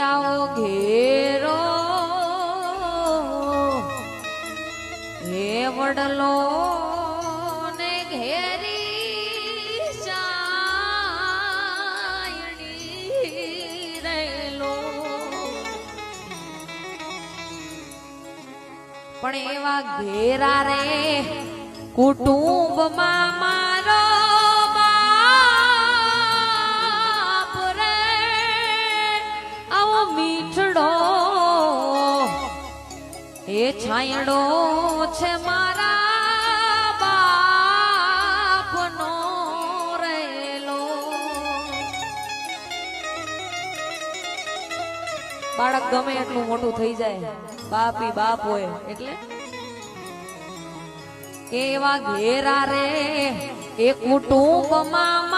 આવો ઘેરો હે વડલો ને ઘેરી સાયણી રહેલો પણ એવા ઘેરા રે કુટુંબમાં મારો બાપ રે આવો મીઠડો એ છાયડો છે મારા બાપનો રેલો બાળક ગમે એટલું મોટું થઈ જાય બાપી બાપ હોય એટલે કેવા ઘેરા રે એ કુટુંબમાં